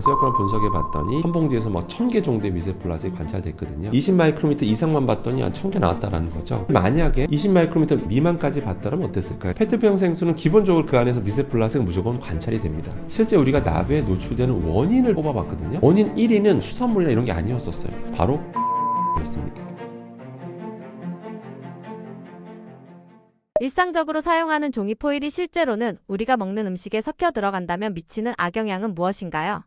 세역광을 분석해 봤더니 한 봉지에서 막 1000개 정도의 미세 플라스틱이 관찰됐거든요. 20마이크로미터 이상만 봤더니 한 1000개 나왔다라는 거죠. 만약에 20마이크로미터 미만까지 봤다면 어땠을까요? 페트병 생수는 기본적으로 그 안에서 미세 플라스틱은 무조건 관찰이 됩니다. 실제 우리가 나베에 노출되는 원인을 뽑아봤거든요. 원인 1위는 수산물이나 이런 게 아니었었어요. 바로 였습니다. 일상적으로 사용하는 종이 포일이 실제로는 우리가 먹는 음식에 섞여 들어간다면 미치는 악영향은 무엇인가요?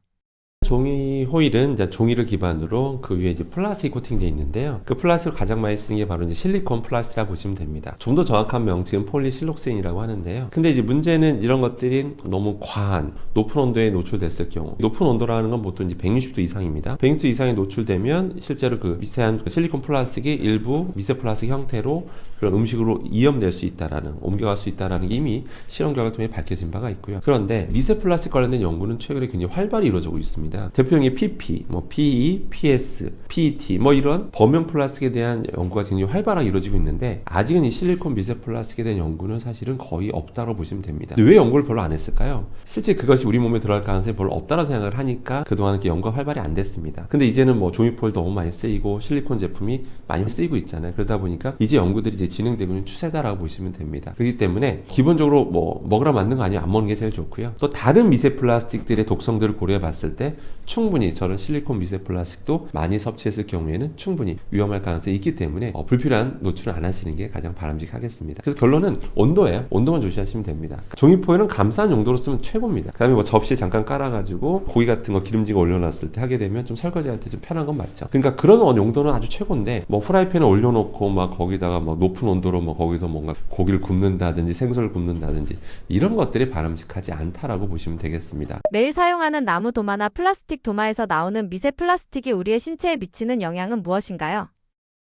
종이 호일은 이제 종이를 기반으로 그 위에 이제 플라스틱이 코팅되어 있는데요. 그 플라스틱을 가장 많이 쓰는 게 바로 이제 실리콘 플라스틱이라고 보시면 됩니다. 좀 더 정확한 명칭은 폴리실록센이라고 하는데요. 근데 이제 문제는 이런 것들이 너무 과한 높은 온도에 노출됐을 경우, 높은 온도라는 건 보통 이제 160도 이상입니다. 160도 이상에 노출되면 실제로 그 미세한 실리콘 플라스틱이 일부 미세 플라스틱 형태로 그런 음식으로 이염될 수 있다라는, 옮겨갈 수 있다라는 게 이미 실험 결과를 통해 밝혀진 바가 있고요. 그런데 미세 플라스틱 관련된 연구는 최근에 굉장히 활발히 이루어지고 있습니다. 대표적인 PP, PE, PS, PET 이런 범용 플라스틱에 대한 연구가 굉장히 활발하게 이루어지고 있는데 아직은 이 실리콘 미세 플라스틱에 대한 연구는 사실은 거의 없다고 보시면 됩니다. 왜 연구를 별로 안 했을까요? 실제 그것이 우리 몸에 들어갈 가능성이 별로 없다고 생각을 하니까 그동안 이렇게 연구가 활발히 안 됐습니다. 근데 이제는 종이포일 너무 많이 쓰이고 실리콘 제품이 많이 쓰이고 있잖아요. 그러다 보니까 이제 연구들이 이제 진행되고 있는 추세다라고 보시면 됩니다. 그렇기 때문에 기본적으로 먹으라 만든 거 아니면 안 먹는 게 제일 좋고요. 또 다른 미세 플라스틱들의 독성들을 고려해 봤을 때 충분히 저런 실리콘 미세 플라스틱도 많이 섭취했을 경우에는 충분히 위험할 가능성이 있기 때문에 불필요한 노출을 안 하시는 게 가장 바람직하겠습니다. 그래서 결론은 온도예요. 온도만 조심하시면 됩니다. 종이포일은 감싼 용도로 쓰면 최고입니다. 그 다음에 접시에 잠깐 깔아가지고 고기 같은 거 기름진 거 올려놨을 때 하게 되면 좀 설거지할 때 좀 편한 건 맞죠. 그러니까 그런 용도는 아주 최고인데 프라이팬에 올려놓고 거기다가 높은 온도로 거기서 뭔가 고기를 굽는다든지 생선을 굽는다든지 이런 것들이 바람직하지 않다라고 보시면 되겠습니다. 매일 사용하는 나무 도마나 플라스틱 도마에서 나오는 미세 플라스틱이 우리의 신체에 미치는 영향은 무엇인가요?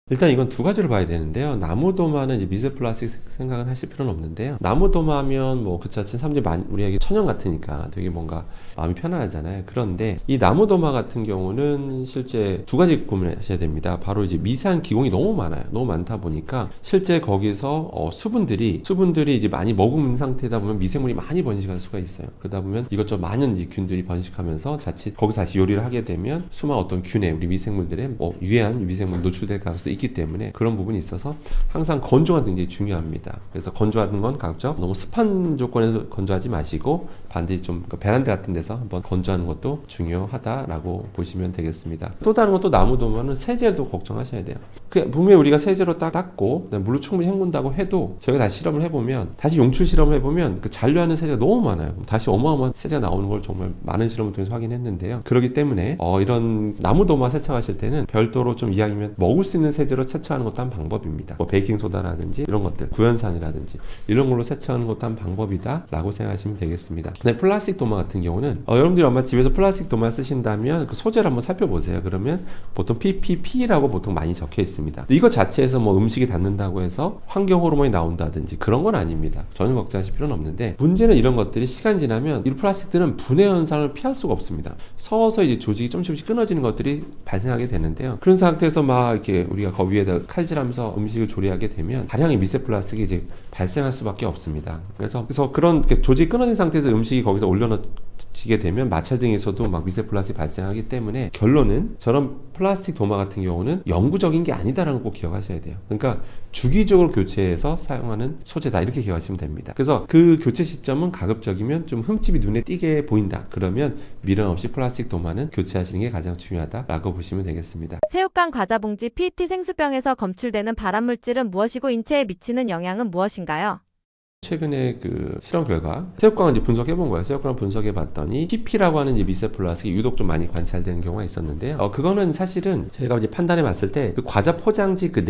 일단 이건 두 가지를 봐야 되는데요. 나무도마는 이제 미세 플라스틱 생각은 하실 필요는 없는데요. 나무도마면 그 자체는 사람들이 우리에게 천연 같으니까 되게 뭔가 마음이 편안하잖아요. 그런데 이 나무도마 같은 경우는 실제 두 가지 고민하셔야 됩니다. 바로 이제 미세한 기공이 너무 많아요. 너무 많다 보니까 실제 거기서 수분들이 이제 많이 머금은 상태다 보면 미생물이 많이 번식할 수가 있어요. 그러다 보면 이것저것 많은 이 균들이 번식하면서 자칫 거기서 다시 요리를 하게 되면 수많은 어떤 균에 우리 미생물들의 유해한 미생물 노출될 가능성도 있기 때문에 그런 부분이 있어서 항상 건조가 굉장히 중요합니다. 그래서 건조하는 건 각각 너무 습한 조건에서 건조하지 마시고 반드시 좀 베란다 같은 데서 한번 건조하는 것도 중요하다라고 보시면 되겠습니다. 또 다른 건 또 나무도마는 세제도 걱정하셔야 돼요. 분명히 우리가 세제로 딱 닦고 물로 충분히 헹군다고 해도 저희가 다시 실험을 해보면 다시 용출 실험을 해보면 그 잔류하는 세제가 너무 많아요. 다시 어마어마한 세제가 나오는 걸 정말 많은 실험을 통해서 확인했는데요. 그렇기 때문에 이런 나무도마 세척하실 때는 별도로 좀 이왕이면 먹을 수 있는 세제로 세척하는 것도 한 방법입니다. 베이킹소다라든지 이런 것들, 구연산이라든지 이런 걸로 세척하는 것도 한 방법이다 라고 생각하시면 되겠습니다. 근데 플라스틱 도마 같은 경우는 여러분들이 아마 집에서 플라스틱 도마 쓰신다면 그 소재를 한번 살펴보세요. 그러면 보통 PPP라고 보통 많이 적혀 있습니다. 이거 자체에서 음식이 닿는다고 해서 환경 호르몬이 나온다든지 그런 건 아닙니다. 전혀 걱정하실 필요는 없는데 문제는 이런 것들이 시간이 지나면 이 플라스틱들은 분해 현상을 피할 수가 없습니다. 서서 이제 조직이 조금씩 끊어지는 것들이 발생하게 되는데요. 그런 상태에서 이렇게 우리가 거 위에다 칼질하면서 음식을 조리하게 되면 다량의 미세 플라스틱이 이제 발생할 수밖에 없습니다. 그래서 그런 조직이 끊어진 상태에서 음식이 거기서 올려놓지게 되면 마찰 등에서도 미세 플라스틱이 발생하기 때문에 결론은 저런 플라스틱 도마 같은 경우는 영구적인 게 아니다라는 거 꼭 기억하셔야 돼요. 그러니까 주기적으로 교체해서 사용하는 소재다 이렇게 기억하시면 됩니다. 그래서 그 교체 시점은 가급적이면 좀 흠집이 눈에 띄게 보인다. 그러면 미련 없이 플라스틱 도마는 교체하시는 게 가장 중요하다라고 보시면 되겠습니다. 새우깡 과자봉지 PET 생수병에서 검출되는 발암물질은 무엇이고 인체에 미치는 영향은 무엇인가요? 최근에 그 실험 결과 새우깡을 이제 분석해 본 거예요. 새우깡을 분석해 봤더니 PP라고 하는 이제 미세 플라스틱이 유독 좀 많이 관찰되는 경우가 있었는데요. 그거는 사실은 저희가 이제 판단해 봤을 때 그 과자 포장지 그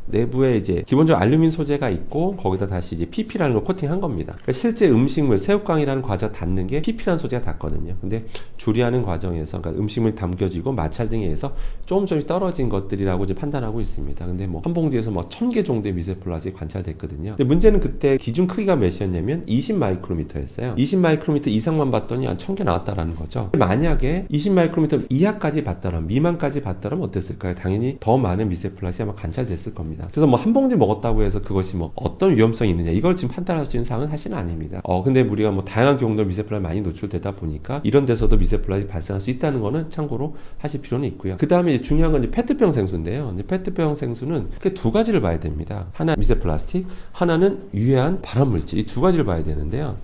내부에 이제 기본적으로 알루미늄 소재가 있고 거기다 다시 이제 PP라는 걸 코팅한 겁니다. 그러니까 실제 음식물 새우깡이라는 과자 닿는 게 PP라는 소재가 닿거든요. 근데 조리하는 과정에서 그러니까 음식물이 담겨지고 마찰 등에 의해서 조금씩 떨어진 것들이라고 이제 판단하고 있습니다. 근데 한 봉지에서 1000개 정도의 미세 플라스틱이 관찰됐거든요. 근데 문제는 그때 기준 크기 크기가 몇이었냐면 20 마이크로미터였어요. 20 마이크로미터 이상만 봤더니 한 1000개 나왔다라는 거죠. 만약에 20 마이크로미터 이하까지 봤다면, 미만까지 봤다면 어땠을까요? 당연히 더 많은 미세 플라스틱이 아마 관찰됐을 겁니다. 그래서 뭐 한 봉지 먹었다고 해서 그것이 뭐 어떤 위험성이 있느냐, 이걸 지금 판단할 수 있는 사항은 사실은 아닙니다. 근데 우리가 뭐 다양한 경우로 미세 플라스틱 많이 노출되다 보니까 이런 데서도 미세 플라스틱이 발생할 수 있다는 거는 참고로 하실 필요는 있고요. 그 다음에 중요한 건 이제 페트병 생수인데요. 이제 페트병 생수는 두 가지를 봐야 됩니다. 하나 미세 플라스틱, 하나는 유해한 발암물질, 이 두 가지를 봐야 되는데요.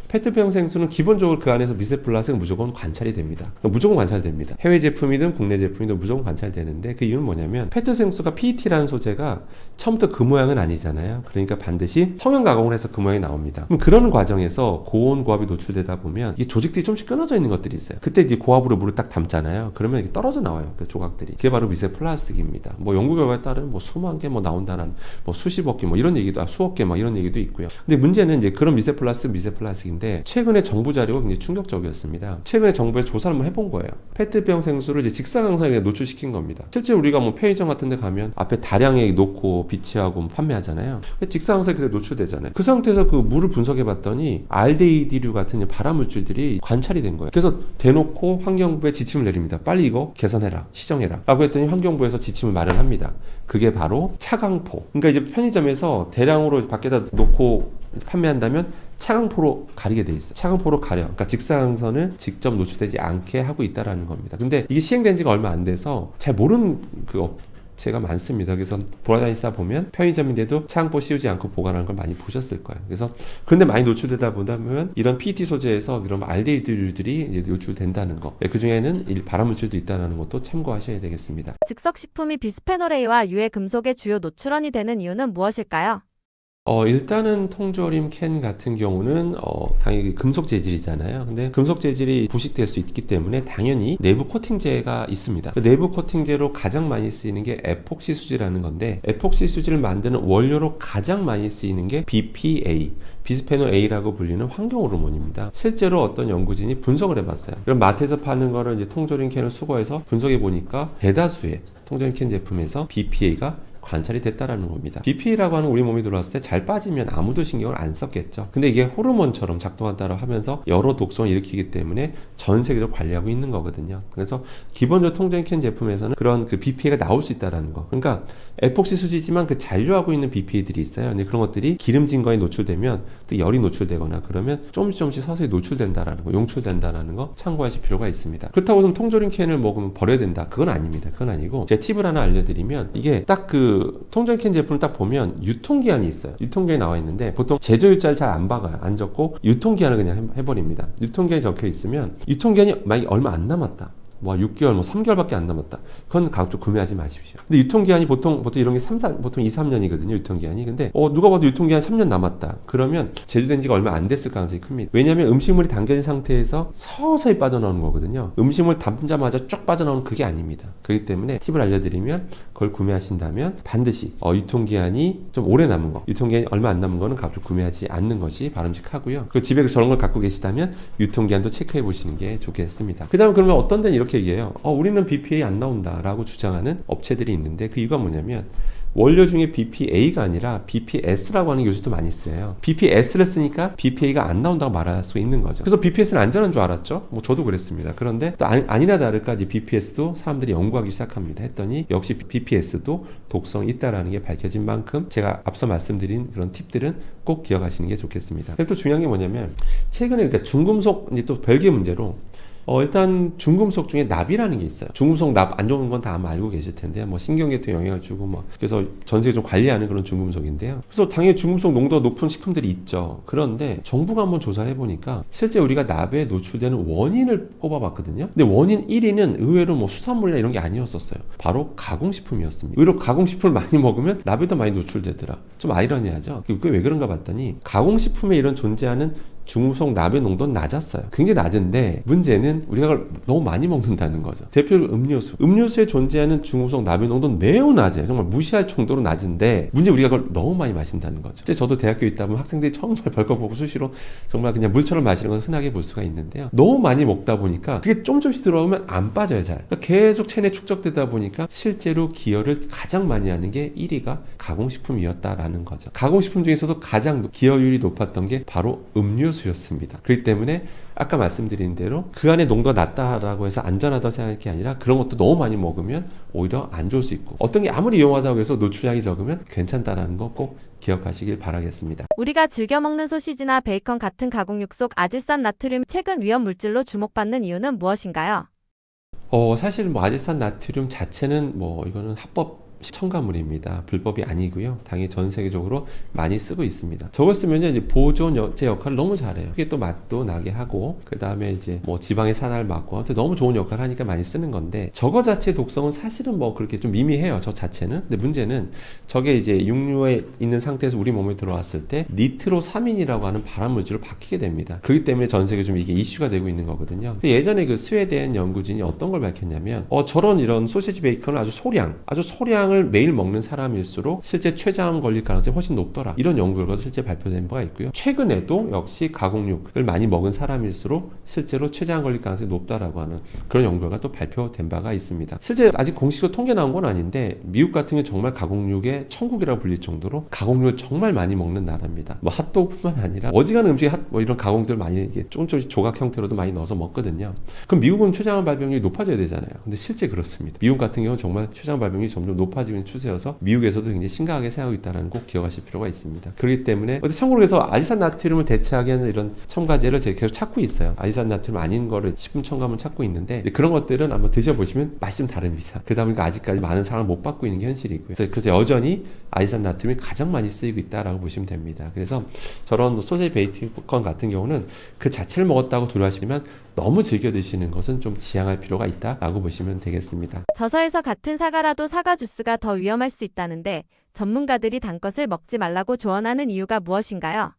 페트병 생수는 기본적으로 그 안에서 미세 플라스틱은 무조건 관찰이 됩니다. 무조건 관찰됩니다. 해외 제품이든 국내 제품이든 무조건 관찰되는데, 그 이유는 뭐냐면 페트 생수가 PET라는 소재가 처음부터 그 모양은 아니잖아요. 그러니까 반드시 성형 가공을 해서 그 모양이 나옵니다. 그럼 그런 과정에서 고온 고압이 노출되다 보면 이 조직들이 좀씩 끊어져 있는 것들이 있어요. 그때 이제 고압으로 물을 딱 담잖아요. 그러면 이게 떨어져 나와요. 그 조각들이. 그게 바로 미세 플라스틱입니다. 뭐 연구 결과에 따르면 뭐 수만 개 뭐 나온다는, 뭐 수십억 개 뭐 이런 얘기도, 수억 개 막 이런 얘기도 있고요. 근데 문제는 이제 그런 미세 플라스틱인데 최근에 정부 자료가 굉장히 충격적이었습니다. 최근에 정부에서 조사를 한번 해본 거예요. 페트병 생수를 이제 직사광선에 노출시킨 겁니다. 실제 우리가 뭐 편의점 같은 데 가면 앞에 다량에 놓고 비치하고 판매하잖아요. 직사광선에 그때 노출되잖아요. 그 상태에서 그 물을 분석해 봤더니 알데히드류 같은 발암물질들이 관찰이 된 거예요. 그래서 대놓고 환경부에 지침을 내립니다. 빨리 이거 개선해라, 시정해라 라고 했더니 환경부에서 지침을 마련합니다. 그게 바로 차광포. 그러니까 이제 편의점에서 대량으로 밖에다 놓고 판매한다면 차광포로 가리게 돼 있어요. 차광포로 가려. 그러니까 직사광선을 직접 노출되지 않게 하고 있다라는 겁니다. 근데 이게 시행된 지가 얼마 안 돼서 잘 모르는 그 업체가 많습니다. 그래서 돌아다니다 보면 편의점인데도 차광포 씌우지 않고 보관하는 걸 많이 보셨을 거예요. 그래서 그런데 많이 노출되다 보면 이런 PET 소재에서 이런 알데히드류들이 이제 노출된다는 거. 그 중에는 발암물질도 있다는 것도 참고하셔야 되겠습니다. 즉석식품이 비스페놀 A와 유해 금속의 주요 노출원이 되는 이유는 무엇일까요? 일단은 통조림 캔 같은 경우는 당연히 금속 재질이잖아요. 근데 금속 재질이 부식될 수 있기 때문에 당연히 내부 코팅제가 있습니다. 그 내부 코팅제로 가장 많이 쓰이는 게 에폭시 수지라는 건데, 에폭시 수지를 만드는 원료로 가장 많이 쓰이는 게 BPA, 비스페놀 A라고 불리는 환경 호르몬입니다. 실제로 어떤 연구진이 분석을 해봤어요. 그럼 마트에서 파는 거를 이제 통조림 캔을 수거해서 분석해 보니까 대다수의 통조림 캔 제품에서 BPA가 관찰이 됐다라는 겁니다. BPA라고 하는 우리 몸에 들어왔을 때 잘 빠지면 아무도 신경을 안 썼겠죠. 근데 이게 호르몬처럼 작동한다고 하면서 여러 독성을 일으키기 때문에 전 세계적으로 관리하고 있는 거거든요. 그래서 기본적으로 통조림 캔 제품에서는 그런 그 BPA가 나올 수 있다라는 거. 그러니까 에폭시 수지지만 그 잔류하고 있는 BPA들이 있어요. 근데 그런 것들이 기름진 거에 노출되면 또 열이 노출되거나 그러면 조금씩 서서히 노출된다라는 거, 용출된다라는 거 참고하실 필요가 있습니다. 그렇다고 해서 통조림 캔을 먹으면 버려야 된다, 그건 아닙니다. 그건 아니고 제 팁을 하나 알려드리면, 이게 딱 그 통조림 캔 제품을 딱 보면 유통기한이 있어요. 유통기한이 나와 있는데 보통 제조일자를 잘 안 박아요. 안 적고 유통기한을 그냥 해버립니다. 유통기한이 적혀 있으면 유통기한이 만약에 얼마 안 남았다, 뭐 6개월, 뭐 3개월밖에 안 남았다, 그건 가급적 구매하지 마십시오. 근데 유통기한이 보통 이런 게 보통 2, 3년이거든요, 유통기한이. 근데 누가 봐도 유통기한 3년 남았다, 그러면 제조된 지가 얼마 안 됐을 가능성이 큽니다. 왜냐하면 음식물이 담겨진 상태에서 서서히 빠져나오는 거거든요. 음식물 담자마자 쭉 빠져나오는 그게 아닙니다. 그렇기 때문에 팁을 알려드리면, 그걸 구매하신다면 반드시 유통기한이 좀 오래 남은 거, 유통기한이 얼마 안 남은 거는 가급적 구매하지 않는 것이 바람직하고요. 그 집에 저런 걸 갖고 계시다면 유통기한도 체크해 보시는 게 좋겠습니다. 그 다음에 그러면 어떤 데는 이렇게 얘기해요. 우리는 BPA 안 나온다 라고 주장하는 업체들이 있는데, 그 이유가 뭐냐면 원료 중에 BPA가 아니라 BPS라고 하는 요소도 많이 쓰여요. BPS를 쓰니까 BPA가 안 나온다고 말할 수 있는 거죠. 그래서 BPS는 안전한 줄 알았죠. 뭐 저도 그랬습니다. 그런데 또 아니나 다를까 이제 BPS도 사람들이 연구하기 시작합니다. 했더니 역시 BPS도 독성이 있다라는 게 밝혀진 만큼 제가 앞서 말씀드린 그런 팁들은 꼭 기억하시는 게 좋겠습니다. 그리고 또 중요한 게 뭐냐면, 최근에 그러니까 중금속, 이제 또 별개 문제로 일단 중금속 중에 납이라는 게 있어요. 중금속 납 안 좋은 건 다 아마 알고 계실 텐데요. 뭐 신경계통에 영향을 주고 막, 그래서 전 세계 좀 관리하는 그런 중금속인데요. 그래서 당연히 중금속 농도가 높은 식품들이 있죠. 그런데 정부가 한번 조사를 해보니까 실제 우리가 납에 노출되는 원인을 꼽아봤거든요. 근데 원인 1위는 의외로 뭐 수산물이나 이런 게 아니었었어요. 바로 가공식품이었습니다. 의외로 가공식품을 많이 먹으면 납에도 많이 노출되더라. 좀 아이러니하죠. 그게 왜 그런가 봤더니 가공식품에 이런 존재하는 중후속 나의 농도는 낮았어요. 굉장히 낮은데 문제는 우리가 그걸 너무 많이 먹는다는 거죠. 대표적으로 음료수. 음료수에 존재하는 중후속 나의 농도는 매우 낮아요. 정말 무시할 정도로 낮은데 문제 우리가 그걸 너무 많이 마신다는 거죠. 실제 저도 대학교에 있다 보면 학생들이 정말 벌컥벌컥 수시로 정말 그냥 물처럼 마시는 건 흔하게 볼 수가 있는데요. 너무 많이 먹다 보니까 그게 조금씩 들어오면 안 빠져요, 잘. 그러니까 계속 체내에 축적되다 보니까 실제로 기여를 가장 많이 하는 게 1위가 가공식품이었다라는 거죠. 가공식품 중에서도 가장 기여율이 높았던 게 바로 음료수였습니다. 그렇기 때문에 아까 말씀드린 대로 그 안에 농도가 낮다라고 해서 안전하다고 생각할 게 아니라 그런 것도 너무 많이 먹으면 오히려 안 좋을 수 있고 어떤 게 아무리 위험하다고 해서 노출량이 적으면 괜찮다라는 거 꼭 기억하시길 바라겠습니다. 우리가 즐겨 먹는 소시지나 베이컨 같은 가공육 속 아질산 나트륨 최근 위험 물질로 주목받는 이유는 무엇인가요? 사실 뭐 아질산 나트륨 자체는 뭐 이거는 합법 첨가물입니다. 불법이 아니고요. 당연히 전 세계적으로 많이 쓰고 있습니다. 저걸 쓰면 이제 보존제 역할을 너무 잘해요. 그게 또 맛도 나게 하고 그 다음에 이제 뭐 지방의 산화를 막고 너무 좋은 역할을 하니까 많이 쓰는 건데 저거 자체의 독성은 사실은 뭐 그렇게 좀 미미해요. 저 자체는. 근데 문제는 저게 이제 육류에 있는 상태에서 우리 몸에 들어왔을 때 니트로사민이라고 하는 발암물질로 바뀌게 됩니다. 그렇기 때문에 전 세계에 좀 이게 이슈가 되고 있는 거거든요. 예전에 그 스웨덴 연구진이 어떤 걸 밝혔냐면 저런 이런 소시지 베이컨을 아주 소량을 매일 먹는 사람일수록 실제 췌장암 걸릴 가능성이 훨씬 높더라. 이런 연구 결과도 실제 발표된 바가 있고요. 최근에도 역시 가공육을 많이 먹은 사람일수록 실제로 췌장암 걸릴 가능성이 높다라고 하는 그런 연구 결과가 또 발표된 바가 있습니다. 실제 아직 공식으로 통계 나온 건 아닌데 미국 같은 경우 정말 가공육의 천국이라고 불릴 정도로 가공육을 정말 많이 먹는 나라입니다. 뭐 핫도그뿐만 아니라 어지간한 음식에 뭐 이런 가공들 많이 조금씩 조각 형태로도 많이 넣어서 먹거든요. 그럼 미국은 췌장암 발병률이 높아져야 되잖아요. 근데 실제 그렇습니다. 미국 같은 경우는 정말 췌장암 발병률이 점점 높아지는 추세여서 미국에서도 굉장히 심각하게 생각하고 있다는 꼭 기억하실 필요가 있습니다. 그렇기 때문에 참고로 해서 아질산 나트륨을 대체하게 하는 이런 첨가제를 제가 계속 찾고 있어요. 아질산 나트륨 아닌 거를 식품 첨가물 찾고 있는데 그런 것들은 한번 드셔보시면 맛이 좀 다릅니다. 그러다 보니까 아직까지 많은 사랑을 못 받고 있는 게 현실이고요. 그래서 여전히 아질산 나트륨이 가장 많이 쓰이고 있다라고 보시면 됩니다. 그래서 저런 소세지 베이컨 같은 경우는 그 자체를 먹었다고 두려워하시면 너무 즐겨 드시는 것은 좀 지양할 필요가 있다라고 보시면 되겠습니다. 저서에서 같은 사과라도 사과 주스가 더 위험할 수 있다는데 전문가들이 단 것을 먹지 말라고 조언하는 이유가 무엇인가요?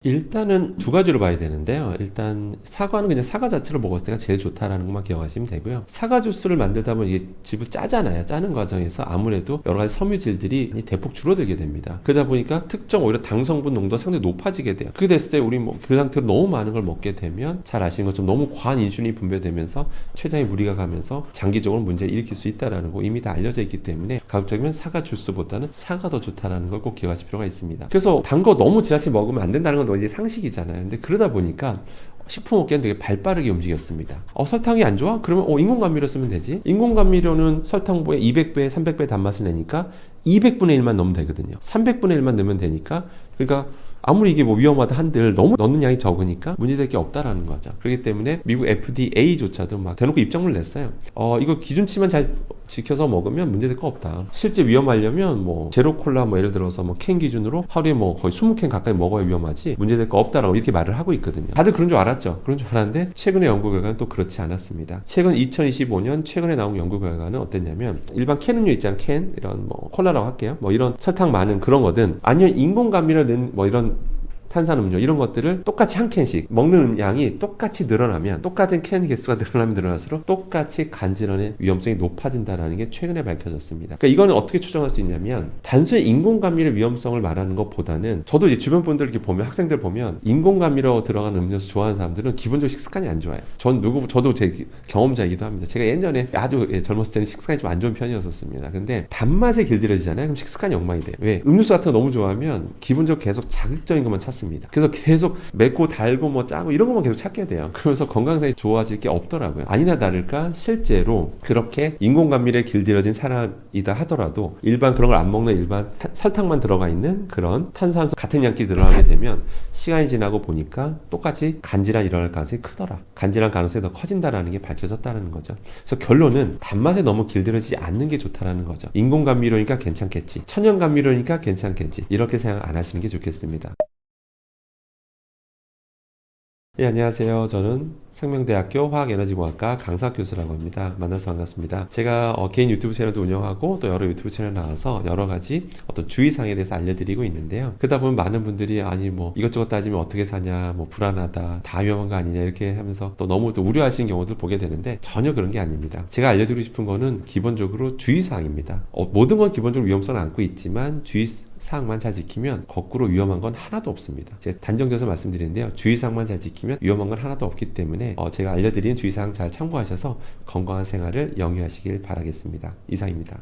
일단은 두 가지로 봐야 되는데요. 일단 사과는 그냥 사과 자체로 먹었을 때가 제일 좋다라는 것만 기억하시면 되고요. 사과 주스를 만들다 보면 이게 즙을 짜잖아요. 짜는 과정에서 아무래도 여러 가지 섬유질들이 대폭 줄어들게 됩니다. 그러다 보니까 특정 오히려 당 성분 농도가 상당히 높아지게 돼요. 그렇게 됐을 때 우리 뭐 그 상태로 너무 많은 걸 먹게 되면 잘 아시는 것처럼 너무 과한 인슐린이 분비되면서 췌장에 무리가 가면서 장기적으로 문제를 일으킬 수 있다라는 거 이미 다 알려져 있기 때문에 가급적이면 사과 주스보다는 사과 더 좋다라는 걸 꼭 기억하실 필요가 있습니다. 그래서 단 거 너무 지나치게 먹으면 안 된다는 건 이제 상식이잖아요. 근데 그러다 보니까 식품업계는 되게 발빠르게 움직였습니다. 설탕이 안 좋아? 그러면 인공감미료 쓰면 되지. 인공감미료는 설탕보에 200배, 300배 단맛을 내니까 200분의 1만 넣으면 되거든요. 300분의 1만 넣으면 되니까 그러니까 아무리 이게 뭐 위험하다 한들 너무 넣는 양이 적으니까 문제될 게 없다라는 거죠. 그렇기 때문에 미국 FDA조차도 막 대놓고 입장문을 냈어요. 이거 기준치만 잘 지켜서 먹으면 문제될 거 없다. 실제 위험하려면 뭐 제로 콜라 뭐 예를 들어서 뭐 캔 기준으로 하루에 뭐 거의 20캔 가까이 먹어야 위험하지 문제될 거 없다라고 이렇게 말을 하고 있거든요. 다들 그런 줄 알았죠. 그런 줄 알았는데 최근의 연구 결과는 또 그렇지 않았습니다. 최근 2025년 최근에 나온 연구 결과는 어땠냐면 일반 캔 음료 있잖아요. 캔 이런 뭐 콜라라고 할게요. 뭐 이런 설탕 많은 그런 거든 아니면 인공감미를 넣은 뭐 이런 탄산음료 이런 것들을 똑같이 한 캔씩 먹는 양이 똑같이 늘어나면 똑같은 캔 개수가 늘어나면 늘어날수록 똑같이 간질환의 위험성이 높아진다는 게 최근에 밝혀졌습니다. 그러니까 이거는 어떻게 추정할 수 있냐면 단순히 인공감미의 위험성을 말하는 것보다는 저도 이제 주변 분들 이렇게 보면 학생들 보면 인공감미로 들어간 음료수 좋아하는 사람들은 기본적으로 식습관이 안 좋아요. 저도 제 경험자이기도 합니다. 제가 예전에 아주 젊었을 때는 식습관이 좀 안 좋은 편이었었습니다. 근데 단맛에 길들여지잖아요. 그럼 식습관이 엉망이 돼요. 왜? 음료수 같은 거 너무 좋아하면 기본적으로 계속 자극적인 것만 찾습니다. 그래서 계속 맵고 달고 뭐 짜고 이런 것만 계속 찾게 돼요. 그러면서 건강상에 좋아질 게 없더라고요. 아니나 다를까 실제로 그렇게 인공감미에 길들여진 사람이다 하더라도 일반 그런 걸 안 먹는 일반 설탕만 들어가 있는 그런 탄산수 같은 양끼리 들어가게 되면 시간이 지나고 보니까 똑같이 간질환이 일어날 가능성이 크더라. 간질환 가능성이 더 커진다라는 게 밝혀졌다는 거죠. 그래서 결론은 단맛에 너무 길들여지지 않는 게 좋다라는 거죠. 인공감미료니까 괜찮겠지. 천연감미료니까 괜찮겠지. 이렇게 생각 안 하시는 게 좋겠습니다. 네, 안녕하세요. 저는 생명대학교 화학에너지공학과 강사 교수라고 합니다. 만나서 반갑습니다. 제가 개인 유튜브 채널도 운영하고 또 여러 유튜브 채널 나와서 여러 가지 어떤 주의사항에 대해서 알려드리고 있는데요. 그러다 보면 많은 분들이 아니 뭐 이것저것 따지면 어떻게 사냐, 뭐 불안하다, 다 위험한 거 아니냐 이렇게 하면서 또 너무 또 우려하시는 경우들 보게 되는데 전혀 그런 게 아닙니다. 제가 알려드리고 싶은 거는 기본적으로 주의사항입니다. 모든 건 기본적으로 위험성을 안고 있지만 주의사항만 잘 지키면 거꾸로 위험한 건 하나도 없습니다. 제가 단정져서 말씀드리는데요. 주의사항만 잘 지키면 위험한 건 하나도 없기 때문에 제가 알려드리는 주의사항 잘 참고하셔서 건강한 생활을 영위하시길 바라겠습니다. 이상입니다.